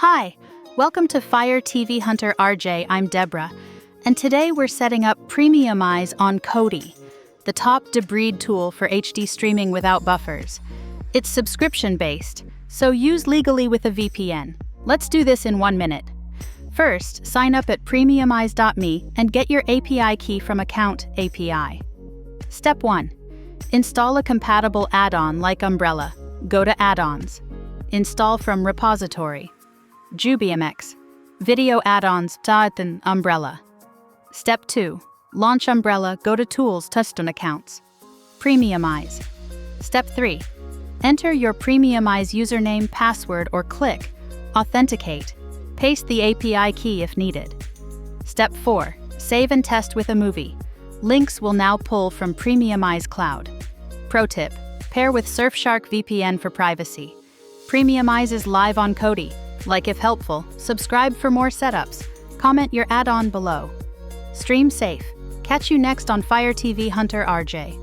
Hi, welcome to Fire TV Hunter RJ. I'm Deborah, and today we're setting up Premiumize on Kodi, the top debrid tool for HD streaming without buffers. It's subscription-based, so use legally with a VPN. Let's do this in 1 minute. First, sign up at premiumize.me and get your API key from Account API. Step 1. Install a compatible add-on like Umbrella. Go to Add-ons. Install from Repository. JuBMX. Video add-ons, Umbrella. Step 2. Launch Umbrella, go to Tools, Custom Accounts. Premiumize. Step 3. Enter your Premiumize username, password, or click Authenticate. Paste the API key if needed. Step 4. Save and test with a movie. Links will now pull from Premiumize Cloud. Pro tip: pair with Surfshark VPN for privacy. Premiumize is live on Kodi. Like if helpful, subscribe for more setups. Comment your add-on below. Stream safe. Catch you next on Fire TV Hunter RJ.